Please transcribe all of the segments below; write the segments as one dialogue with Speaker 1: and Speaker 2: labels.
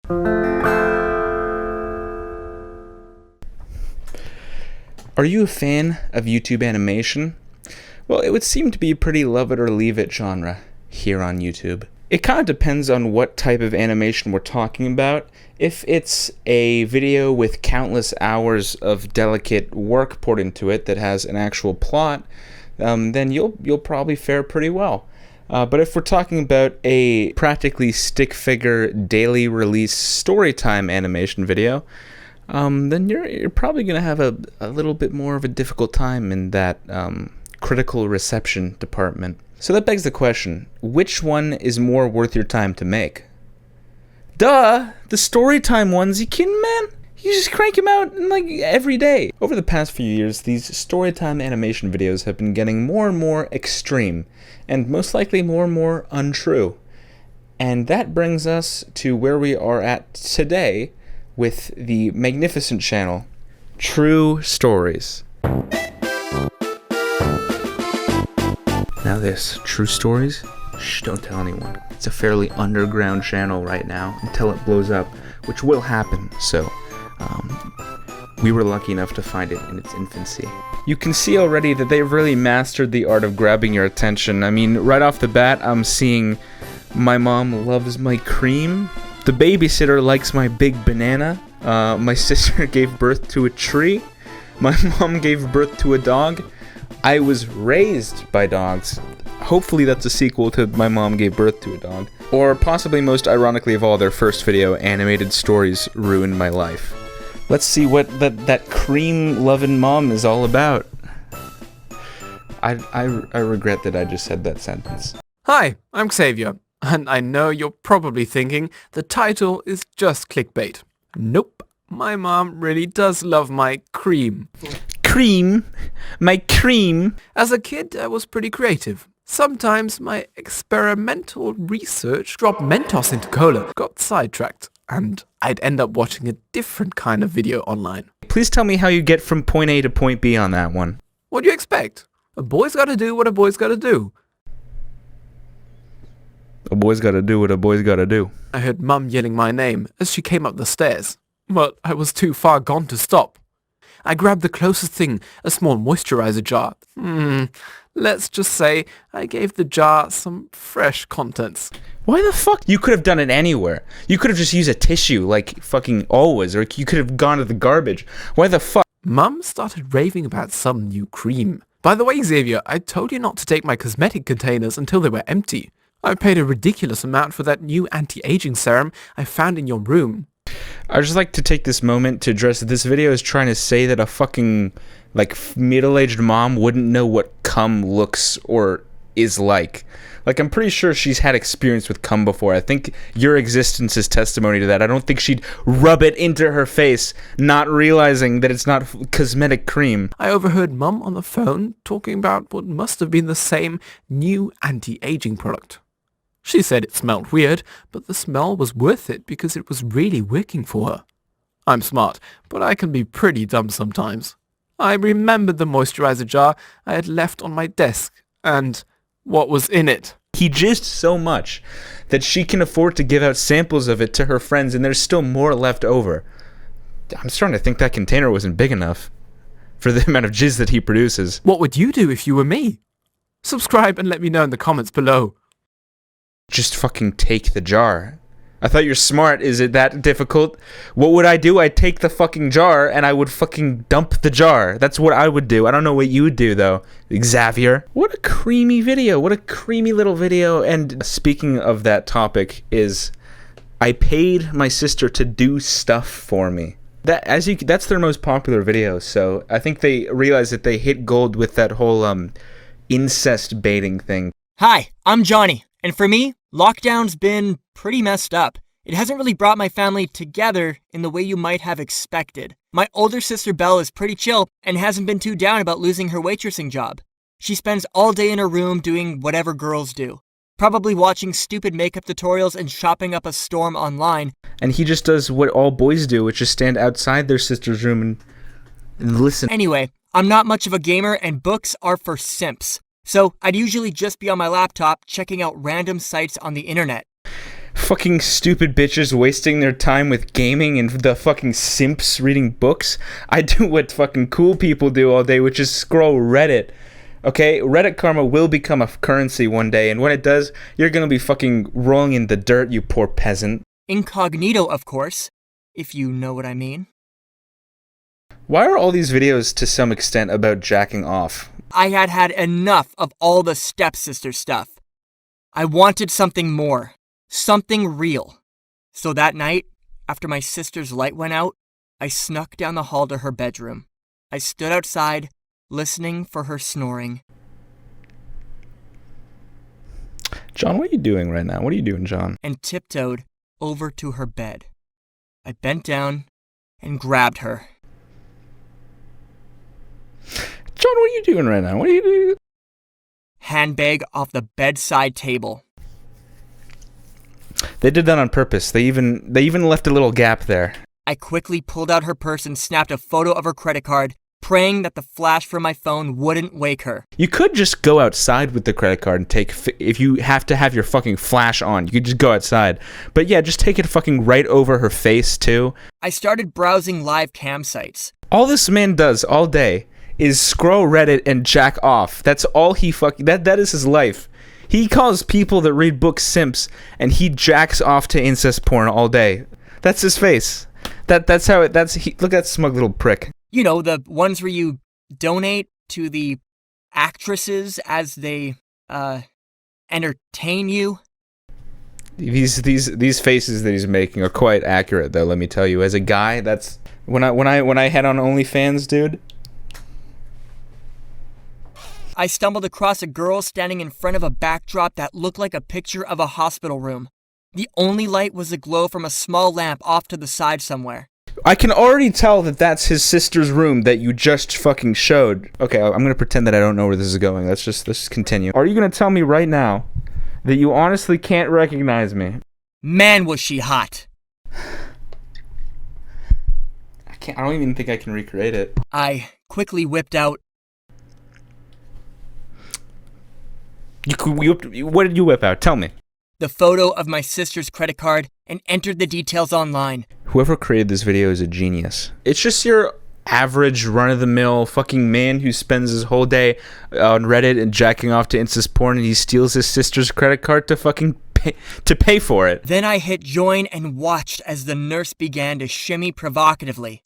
Speaker 1: Are you a fan of YouTube animation? Well, it would seem to be a pretty love it or leave it genre here on YouTube. It kind of depends on what type of animation we're talking about. If it's a video with countless hours of delicate work poured into it that has an actual plot, then you'll probably fare pretty well. But if we're talking about a practically stick figure daily release storytime animation video, then you're probably going to have a little bit more of a difficult time in that critical reception department. So that begs the question, which one is more worth your time to make? Duh! The storytime ones, you kidding, man? You just crank them out like every day. Over the past few years, these storytime animation videos have been getting more and more extreme, and most likely more and more untrue. And that brings us to where we are at today with the magnificent channel, True Stories. Now this, True Stories, shh, don't tell anyone. It's a fairly underground channel right now until it blows up, which will happen, so we were lucky enough to find it in its infancy. You can see already that they've really mastered the art of grabbing your attention. I mean, right off the bat, I'm seeing my mom loves my cream, the babysitter likes my big banana, my sister gave birth to a tree, my mom gave birth to a dog, I was raised by dogs. Hopefully that's a sequel to My Mom Gave Birth to a Dog. Or possibly most ironically of all, their first video, Animated Stories Ruined My Life. Let's see what that cream-loving mom is all about. I regret that I just said that sentence.
Speaker 2: Hi, I'm Xavier, and I know you're probably thinking the title is just clickbait. Nope, my mom really does love my cream.
Speaker 1: Cream? My cream?
Speaker 2: As a kid, I was pretty creative. Sometimes my experimental research dropped Mentos into cola, got sidetracked, and I'd end up watching a different kind of video online.
Speaker 1: Please tell me how you get from point A to point B on that one.
Speaker 2: What do you expect? A boy's gotta do what a boy's gotta do.
Speaker 1: A boy's gotta do what a boy's gotta do.
Speaker 2: I heard Mum yelling my name as she came up the stairs, but I was too far gone to stop. I grabbed the closest thing, a small moisturizer jar. Let's just say I gave the jar some fresh contents.
Speaker 1: Why the fuck? You could have done it anywhere. You could have just used a tissue like fucking always, or you could have gone to the garbage. Why the fuck?
Speaker 2: Mum started raving about some new cream. By the way, Xavier, I told you not to take my cosmetic containers until they were empty. I paid a ridiculous amount for that new anti-aging serum I found in your room.
Speaker 1: I'd just like to take this moment to address that this video is trying to say that a fucking, middle-aged mom wouldn't know what cum looks or is like. I'm pretty sure she's had experience with cum before. I think your existence is testimony to that. I don't think she'd rub it into her face, not realizing that it's not cosmetic cream.
Speaker 2: I overheard Mum on the phone talking about what must have been the same new anti-aging product. She said it smelled weird, but the smell was worth it because it was really working for her. I'm smart, but I can be pretty dumb sometimes. I remembered the moisturizer jar I had left on my desk, and what was in it.
Speaker 1: He jizzed so much that she can afford to give out samples of it to her friends, and there's still more left over. I'm starting to think that container wasn't big enough for the amount of jizz that he produces.
Speaker 2: What would you do if you were me? Subscribe and let me know in the comments below.
Speaker 1: Just fucking take the jar. I thought you're smart. Is it that difficult? What would I do? I'd take the fucking jar and I would fucking dump the jar. That's what I would do. I don't know what you would do though, Xavier. What a creamy video. What a creamy little video. And speaking of that topic is I paid my sister to do stuff for me. That's their most popular video, so I think they realized that they hit gold with that whole incest baiting thing.
Speaker 3: Hi, I'm Johnny. And for me, lockdown's been pretty messed up. It hasn't really brought my family together in the way you might have expected. My older sister Belle is pretty chill and hasn't been too down about losing her waitressing job. She spends all day in her room doing whatever girls do. Probably watching stupid makeup tutorials and shopping up a storm online.
Speaker 1: And he just does what all boys do, which is stand outside their sister's room and listen.
Speaker 3: Anyway, I'm not much of a gamer and books are for simps. So I'd usually just be on my laptop checking out random sites on the internet.
Speaker 1: Fucking stupid bitches wasting their time with gaming and the fucking simps reading books. I do what fucking cool people do all day, which is scroll Reddit. Okay, Reddit karma will become a currency one day, and when it does, you're gonna be fucking rolling in the dirt, you poor peasant.
Speaker 3: Incognito, of course, if you know what I mean.
Speaker 1: Why are all these videos to some extent about jacking off?
Speaker 3: I had had enough of all the stepsister stuff. I wanted something more. Something real. So that night, after my sister's light went out, I snuck down the hall to her bedroom. I stood outside, listening for her snoring.
Speaker 1: John, what are you doing right now? What are you doing, John?
Speaker 3: And tiptoed over to her bed. I bent down and grabbed her.
Speaker 1: John, what are you doing right now? What are you doing?
Speaker 3: Handbag off the bedside table.
Speaker 1: They did that on purpose. They even left a little gap there.
Speaker 3: I quickly pulled out her purse and snapped a photo of her credit card, praying that the flash from my phone wouldn't wake her.
Speaker 1: You could just go outside with the credit card and take, if you have to have your fucking flash on, you could just go outside. But yeah, just take it fucking right over her face too.
Speaker 3: I started browsing live cam sites.
Speaker 1: All this man does all day is scroll Reddit and jack off. That's all he that is his life. He calls people that read books simps, and he jacks off to incest porn all day. That's his face. That's how it. Look at that smug little prick.
Speaker 3: You know, the ones where you donate to the actresses as they entertain you.
Speaker 1: These faces that he's making are quite accurate, though. Let me tell you, as a guy, that's when I head on OnlyFans, dude.
Speaker 3: I stumbled across a girl standing in front of a backdrop that looked like a picture of a hospital room. The only light was a glow from a small lamp off to the side somewhere.
Speaker 1: I can already tell that that's his sister's room that you just fucking showed. Okay, I'm gonna pretend that I don't know where this is going. Let's just continue. Are you gonna tell me right now that you honestly can't recognize me?
Speaker 3: Man, was she hot.
Speaker 1: I don't even think I can recreate it.
Speaker 3: I quickly whipped out.
Speaker 1: What did you whip out? Tell me.
Speaker 3: The photo of my sister's credit card and entered the details online.
Speaker 1: Whoever created this video is a genius. It's just your average run-of-the-mill fucking man who spends his whole day on Reddit and jacking off to incest porn, and he steals his sister's credit card to fucking pay for it.
Speaker 3: Then I hit join and watched as the nurse began to shimmy provocatively.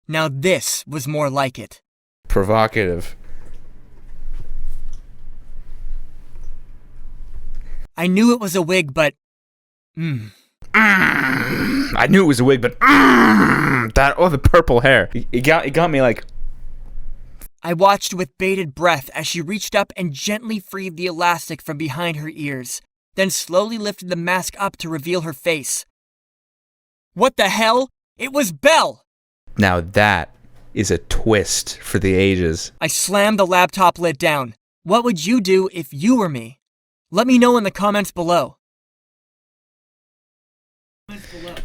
Speaker 3: Now this was more like it.
Speaker 1: Provocative.
Speaker 3: I knew it was a wig, but...
Speaker 1: I knew it was a wig, but... the purple hair. It got me like...
Speaker 3: I watched with bated breath as she reached up and gently freed the elastic from behind her ears, then slowly lifted the mask up to reveal her face. What the hell? It was Belle!
Speaker 1: Now that is a twist for the ages.
Speaker 3: I slammed the laptop lid down. What would you do if you were me? Let me know in the comments below.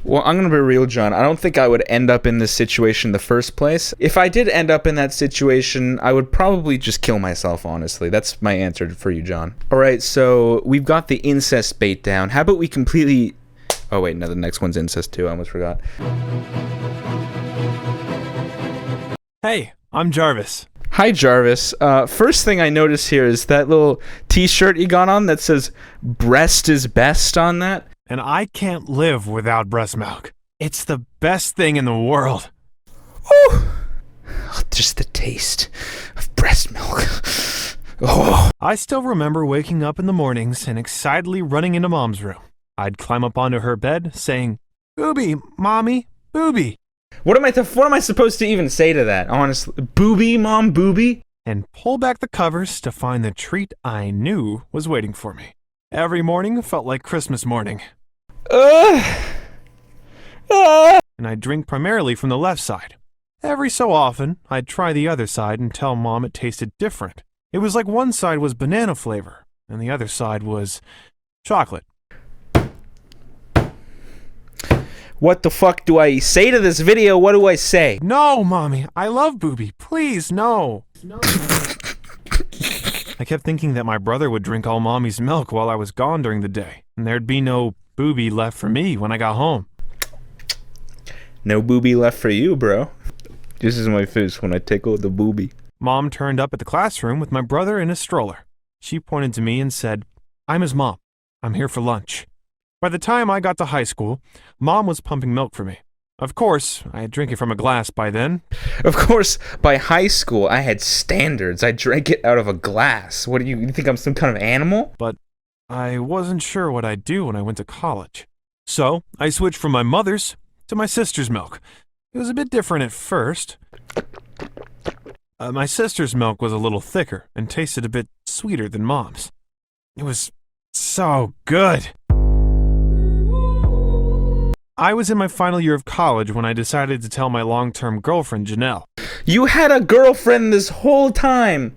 Speaker 1: Well, I'm going to be real, John. I don't think I would end up in this situation in the first place. If I did end up in that situation, I would probably just kill myself, honestly. That's my answer for you, John. All right, so we've got the incest bait down. How about we completely... Oh, wait, no, the next one's incest, too. I almost forgot.
Speaker 4: Hey, I'm Jarvis.
Speaker 1: Hi, Jarvis. First thing I notice here is that little t-shirt you got on that says breast is best on that.
Speaker 4: And I can't live without breast milk. It's the best thing in the world.
Speaker 1: Oh, just the taste of breast milk. Oh.
Speaker 4: I still remember waking up in the mornings and excitedly running into Mom's room. I'd climb up onto her bed saying, "Booby, Mommy, booby."
Speaker 1: What am I supposed to even say to that, honestly? Booby, Mom, booby?
Speaker 4: And pull back the covers to find the treat I knew was waiting for me. Every morning felt like Christmas morning. And I'd drink primarily from the left side. Every so often, I'd try the other side and tell Mom it tasted different. It was like one side was banana flavor, and the other side was chocolate.
Speaker 1: What the fuck do I say to this video? What do I say?
Speaker 4: No, Mommy, I love booby. Please, no. I kept thinking that my brother would drink all Mommy's milk while I was gone during the day, and there'd be no boobie left for me when I got home.
Speaker 1: No boobie left for you, bro. This is my face when I tickle the boobie.
Speaker 4: Mom turned up at the classroom with my brother in a stroller. She pointed to me and said, "I'm his mom. I'm here for lunch." By the time I got to high school, Mom was pumping milk for me. Of course, I had drank it from a glass by then.
Speaker 1: Of course, by high school, I had standards. I drank it out of a glass. What do you think I'm some kind of animal?
Speaker 4: But I wasn't sure what I'd do when I went to college. So I switched from my mother's to my sister's milk. It was a bit different at first. My sister's milk was a little thicker and tasted a bit sweeter than Mom's. It was so good. I was in my final year of college when I decided to tell my long-term girlfriend, Janelle.
Speaker 1: You had a girlfriend this whole time,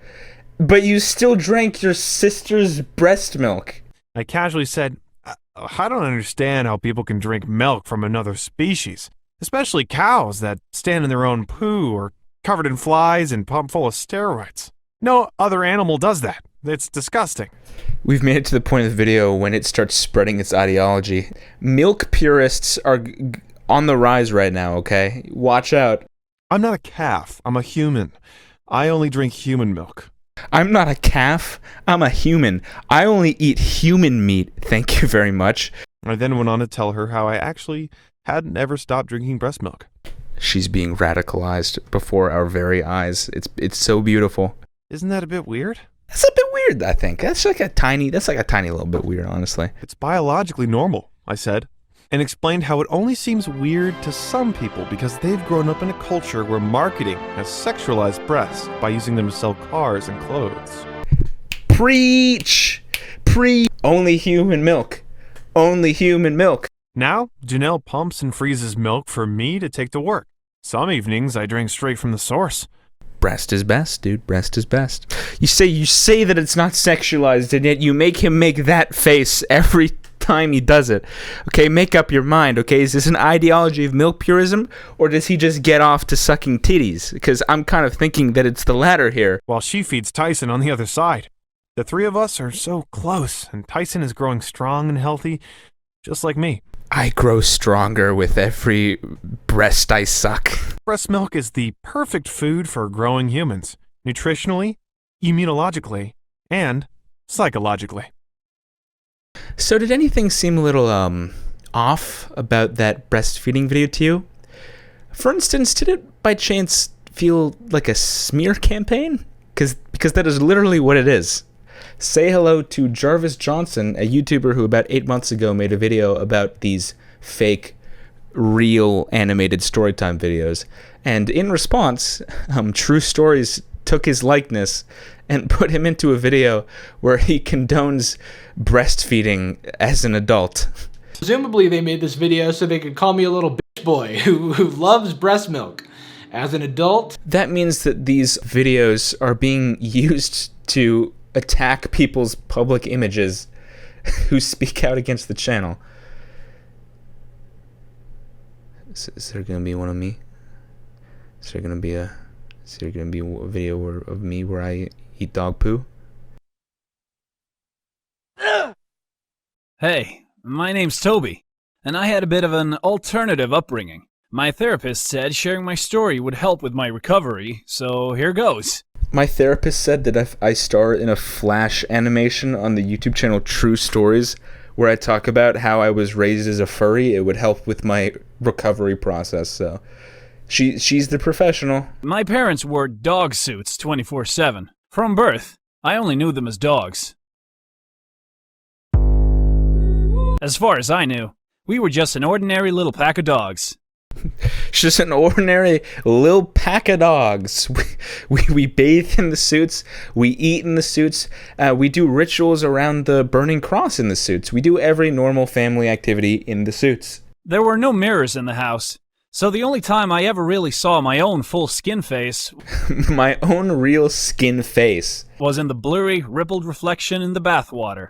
Speaker 1: but you still drank your sister's breast milk.
Speaker 4: I casually said, I don't understand how people can drink milk from another species, especially cows that stand in their own poo or covered in flies and pumped full of steroids. No other animal does that. It's disgusting.
Speaker 1: We've made it to the point of the video when it starts spreading its ideology. Milk purists are on the rise right now, okay? Watch out.
Speaker 4: I'm not a calf. I'm a human. I only drink human milk.
Speaker 1: I'm not a calf. I'm a human. I only eat human meat. Thank you very much.
Speaker 4: I then went on to tell her how I actually hadn't ever stopped drinking breast milk.
Speaker 1: She's being radicalized before our very eyes. It's so beautiful.
Speaker 4: Isn't that a bit weird?
Speaker 1: That's a bit weird, I think. That's like a tiny little bit weird, honestly.
Speaker 4: It's biologically normal, I said, and explained how it only seems weird to some people because they've grown up in a culture where marketing has sexualized breasts by using them to sell cars and clothes.
Speaker 1: Preach! Only human milk. Only human milk.
Speaker 4: Now, Janelle pumps and freezes milk for me to take to work. Some evenings, I drink straight from the source.
Speaker 1: Breast is best, dude. Breast is best. You say that it's not sexualized, and yet you make him make that face every time he does it. Okay, make up your mind, okay? Is this an ideology of milk purism, or does he just get off to sucking titties? Because I'm kind of thinking that it's the latter here.
Speaker 4: While she feeds Tyson on the other side. The three of us are so close, and Tyson is growing strong and healthy, just like me.
Speaker 1: I grow stronger with every breast I suck.
Speaker 4: Breast milk is the perfect food for growing humans, nutritionally, immunologically, and psychologically.
Speaker 1: So did anything seem a little, off about that breastfeeding video to you? For instance, did it by chance feel like a smear campaign? Because that is literally what it is. Say hello to Jarvis Johnson, a YouTuber who about 8 months ago made a video about these fake, real animated Storytime videos. And in response, True Stories took his likeness and put him into a video where he condones breastfeeding as an adult.
Speaker 5: Presumably they made this video so they could call me a little bitch boy who loves breast milk. As an adult,
Speaker 1: that means that these videos are being used to attack people's public images who speak out against the channel. Is there gonna be one of me? Is there gonna be a video of me where I eat dog poo?
Speaker 6: Hey, my name's Toby, and I had a bit of an alternative upbringing. My therapist said sharing my story would help with my recovery, so here goes.
Speaker 1: My therapist said that if I star in a Flash animation on the YouTube channel True Stories, where I talk about how I was raised as a furry, it would help with my recovery process. So she's the professional.
Speaker 6: My parents wore dog suits 24/7. From birth, I only knew them as dogs. As far as I knew, we were just an ordinary little pack of dogs.
Speaker 1: Just an ordinary little pack of dogs. We bathe in the suits. We eat in the suits. We do rituals around the burning cross in the suits. We do every normal family activity in the suits.
Speaker 6: There were no mirrors in the house, so the only time I ever really saw my own full skin face
Speaker 1: my own real skin face
Speaker 6: was in the blurry, rippled reflection in the bathwater.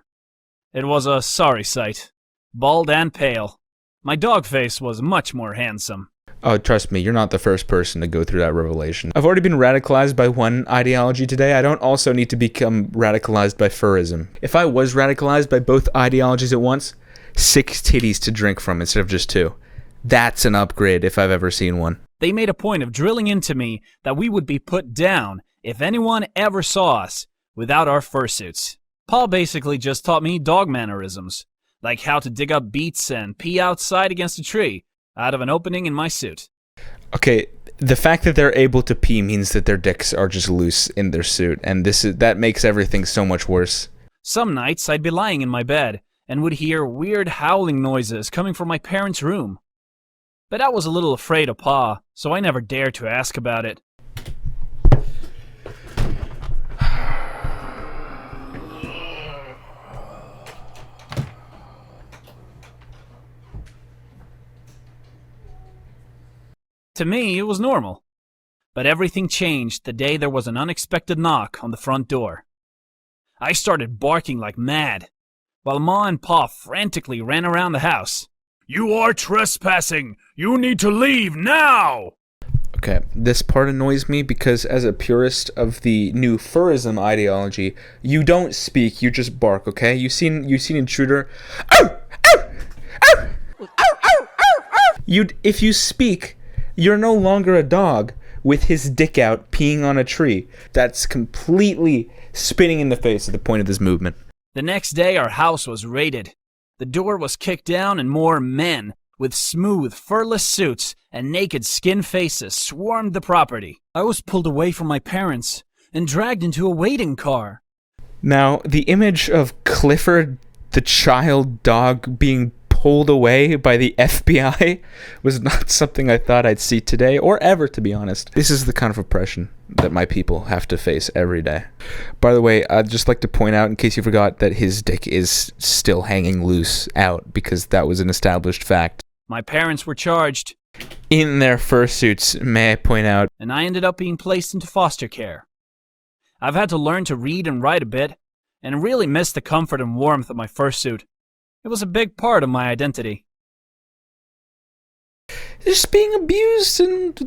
Speaker 6: It was a sorry sight. Bald and pale. My dog face was much more handsome.
Speaker 1: Oh, trust me, you're not the first person to go through that revelation. I've already been radicalized by one ideology today. I don't also need to become radicalized by Furism. If I was radicalized by both ideologies at once, 6 titties to drink from instead of just 2. That's an upgrade if I've ever seen one.
Speaker 6: They made a point of drilling into me that we would be put down if anyone ever saw us without our fursuits. Paul basically just taught me dog mannerisms, like how to dig up beets and pee outside against a tree out of an opening in my suit.
Speaker 1: Okay, the fact that they're able to pee means that their dicks are just loose in their suit, and that makes everything so much worse.
Speaker 6: Some nights I'd be lying in my bed and would hear weird howling noises coming from my parents' room. But I was a little afraid of Pa, so I never dared to ask about it. To me, it was normal. But everything changed the day there was an unexpected knock on the front door. I started barking like mad, while Ma and Pa frantically ran around the house. "You are trespassing! You need to leave now!"
Speaker 1: Okay, this part annoys me because as a purist of the new Furism ideology, you don't speak, you just bark, okay? You've seen Intruder. Ow! Ow! Ow! Ow! Ow! Ow! If you speak, you're no longer a dog with his dick out peeing on a tree. That's completely spitting in the face of the point of this movement.
Speaker 6: The next day, our house was raided. The door was kicked down and more men with smooth, furless suits and naked skin faces swarmed the property. I was pulled away from my parents and dragged into a waiting car.
Speaker 1: Now, the image of Clifford, the child dog, being pulled away by the FBI was not something I thought I'd see today or ever, to be honest. This is the kind of oppression that my people have to face every day. By the way, I'd just like to point out, in case you forgot, that his dick is still hanging loose out, because that was an established fact.
Speaker 6: My parents were charged.
Speaker 1: In their fursuits, may I point out.
Speaker 6: And I ended up being placed into foster care. I've had to learn to read and write a bit, and really miss the comfort and warmth of my fursuit. It was a big part of my identity.
Speaker 1: Just being abused and,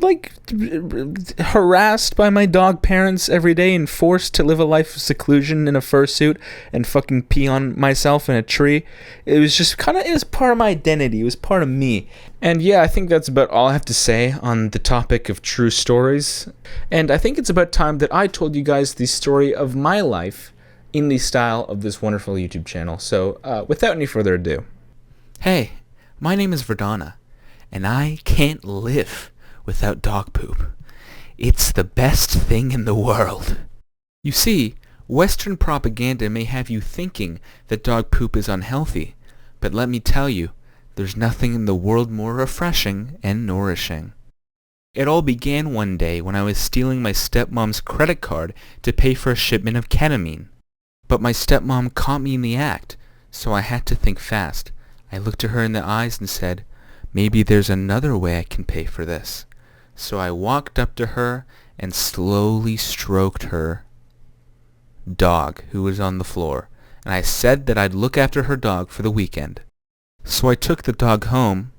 Speaker 1: harassed by my dog parents every day and forced to live a life of seclusion in a fursuit and fucking pee on myself in a tree. It was just it was part of my identity. It was part of me. And yeah, I think that's about all I have to say on the topic of true stories. And I think it's about time that I told you guys the story of my life in the style of this wonderful YouTube channel. So, without any further ado. Hey, my name is Verdana, and I can't live without dog poop. It's the best thing in the world. You see, Western propaganda may have you thinking that dog poop is unhealthy, but let me tell you, there's nothing in the world more refreshing and nourishing. It all began one day when I was stealing my stepmom's credit card to pay for a shipment of ketamine. But my stepmom caught me in the act, so I had to think fast. I looked her in the eyes and said, maybe there's another way I can pay for this. So I walked up to her and slowly stroked her dog, who was on the floor, and I said that I'd look after her dog for the weekend. So I took the dog home,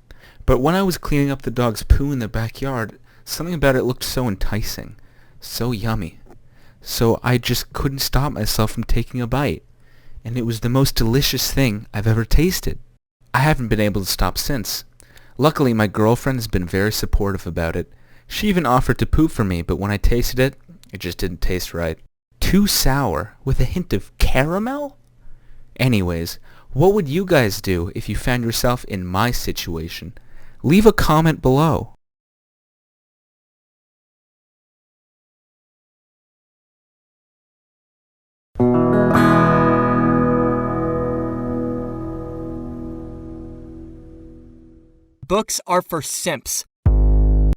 Speaker 1: but when I was cleaning up the dog's poo in the backyard, something about it looked so enticing, so yummy. So I just couldn't stop myself from taking a bite, and it was the most delicious thing I've ever tasted. I haven't been able to stop since. Luckily, my girlfriend has been very supportive about it. She even offered to poop for me, but when I tasted it, it just didn't taste right. Too sour, with a hint of caramel? Anyways, what would you guys do if you found yourself in my situation? Leave a comment below.
Speaker 3: Books are for simps.